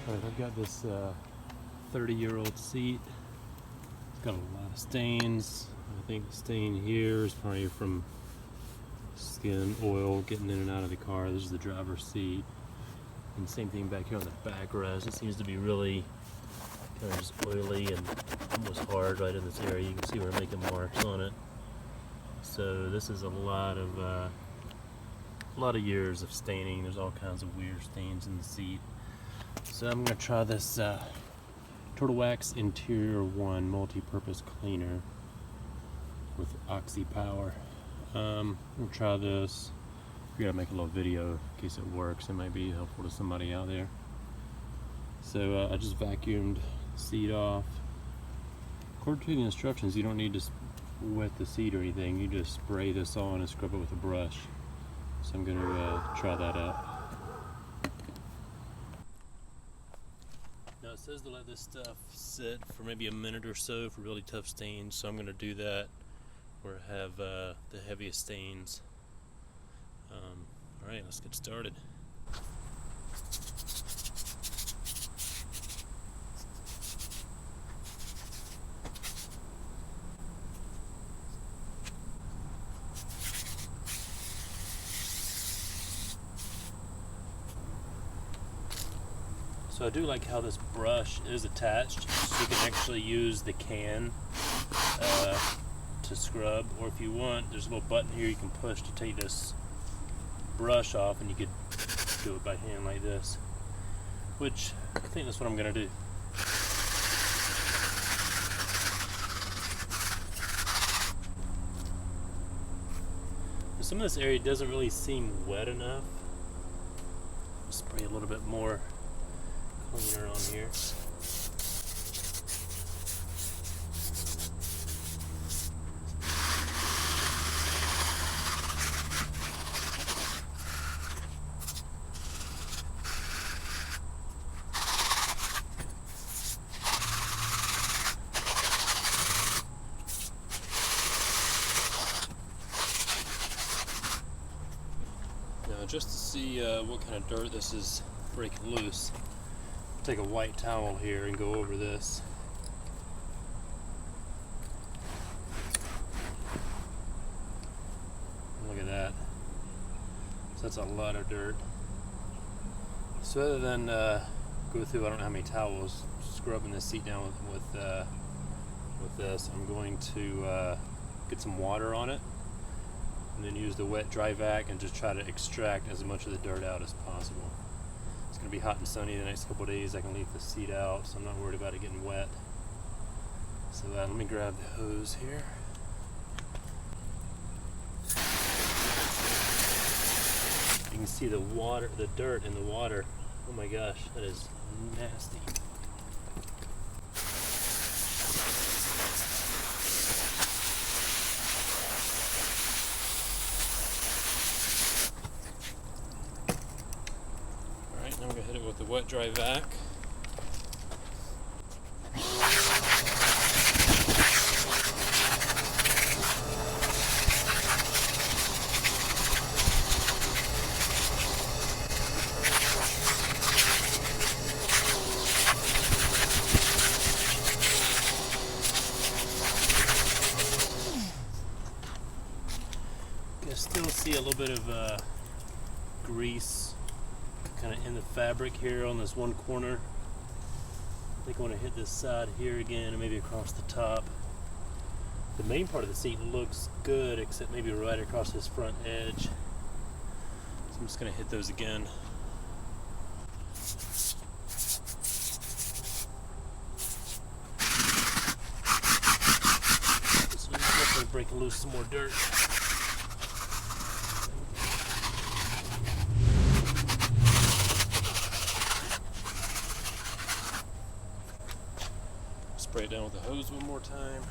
Alright, I've got this 30-year-old seat. It's got a lot of stains. I think the stain here is probably from skin, oil getting in and out of the car. This is the driver's seat. And same thing back here on the backrest. It seems to be really kind of just oily and almost hard right in this area. You can see we're making marks on it. So this is a lot of years of staining. There's all kinds of weird stains in the seat. So I'm going to try this Turtle Wax Interior 1 multi-purpose cleaner with Oxy Power. I'm going to try this. I'm going to make a little video in case it works. It might be helpful to somebody out there. So I just vacuumed the seat off. According to the instructions, you don't need to wet the seat or anything. You just spray this on and scrub it with a brush. So I'm going to try that out. Now it says to let this stuff sit for maybe a minute or so for really tough stains, so I'm going to do that where I have the heaviest stains. Alright, let's get started. So I do like how this brush is attached, so you can actually use the can to scrub, or if you want, there's a little button here you can push to take this brush off, and you could do it by hand like this, which I think that's what I'm going to do. Some of this area doesn't really seem wet enough. I'll spray a little bit more cleaner on here. Now, just to see what kind of dirt this is breaking loose, take a white towel here and go over this. Look at that. So that's a lot of dirt. So other than go through, I don't know how many towels, scrubbing this seat down with this, I'm going to get some water on it and then use the wet dry vac and just try to extract as much of the dirt out as possible. It's going to be hot and sunny the next couple of days. I can leave the seat out, so I'm not worried about it getting wet. So let me grab the hose here. You can see the water, the dirt in the water. Oh my gosh, that is nasty. Now I'm going to hit it with the wet dry vac. You can still see a little bit of grease kind of in the fabric here on this one corner. I think I want to hit this side here again and maybe across the top. The main part of the seat looks good, except maybe right across this front edge. So I'm just going to hit those again. So I'm definitely breaking loose some more dirt. Spray it down with the hose one more time.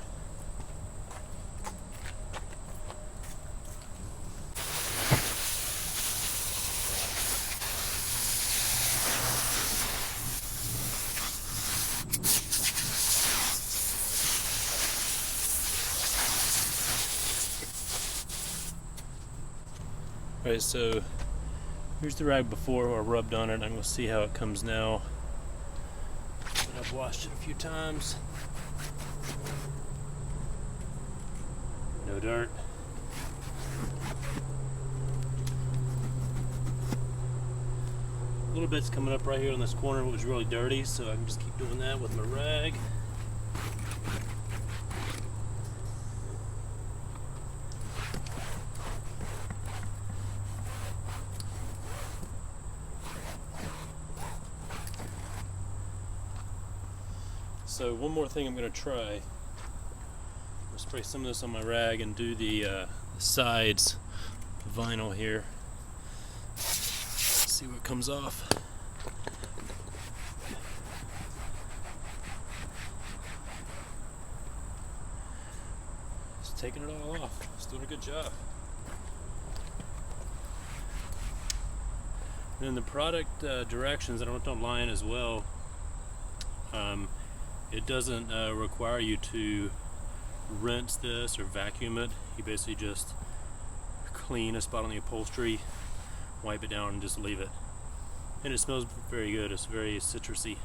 Alright, so here's the rag before I rubbed on it. I'm going to see how it comes now. And I've washed it a few times. No dirt. A little bit's coming up right here on this corner. It was really dirty, so I can just keep doing that with my rag. So one more thing I'm going to try. I'll spray some of this on my rag and do the sides vinyl here. See what comes off. Just taking it all off. It's doing a good job. And then the product directions, I went online as well. It doesn't require you to rinse this or vacuum it. You basically just clean a spot on the upholstery, wipe it down, and just leave it. And it smells very good. It's very citrusy.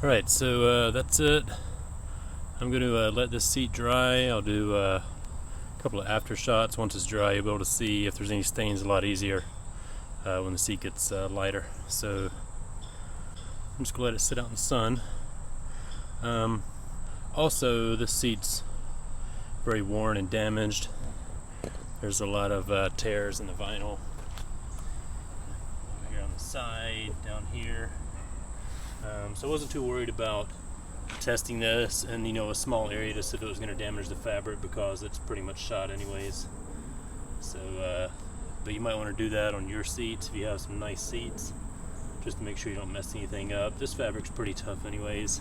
Alright, so that's it. I'm going to let this seat dry. I'll do a couple of after shots. Once it's dry, you'll be able to see if there's any stains a lot easier when the seat gets lighter. So I'm just going to let it sit out in the sun. Also, this seat's very worn and damaged. There's a lot of tears in the vinyl. Over here on the side, down here. So I wasn't too worried about testing this and a small area to see if it was going to damage the fabric, because it's pretty much shot anyways. So but you might want to do that on your seats if you have some nice seats, just to make sure you don't mess anything up. This fabric's pretty tough anyways,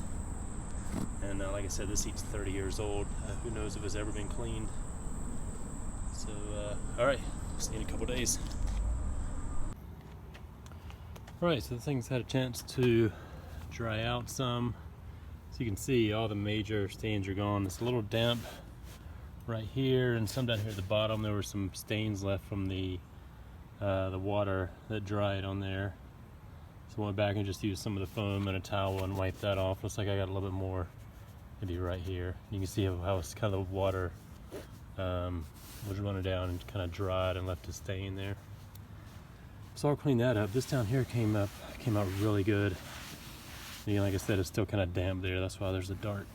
and like I said, this seat's 30 years old. Who knows if it's ever been cleaned. So alright, see you in a couple days. Alright, so the thing's had a chance to dry out some. So you can see all the major stains are gone. It's a little damp right here and some down here at the bottom. There were some stains left from the water that dried on there. So I went back and just used some of the foam and a towel and wiped that off. Looks like I got a little bit more maybe right here. You can see how it's kind of the water was running down and kind of dried and left a stain there. So I'll clean that up. This down here came out really good. And like I said, it's still kind of damp there. That's why there's a dark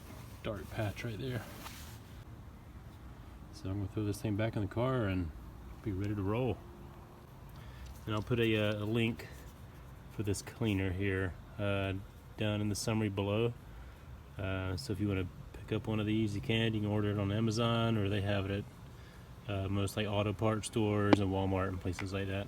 patch right there. So I'm gonna throw this thing back in the car and be ready to roll. And I'll put a link for this cleaner here down in the summary below. So if you want to pick up one of these, you can order it on Amazon, or they have it at most like auto parts stores and Walmart and places like that.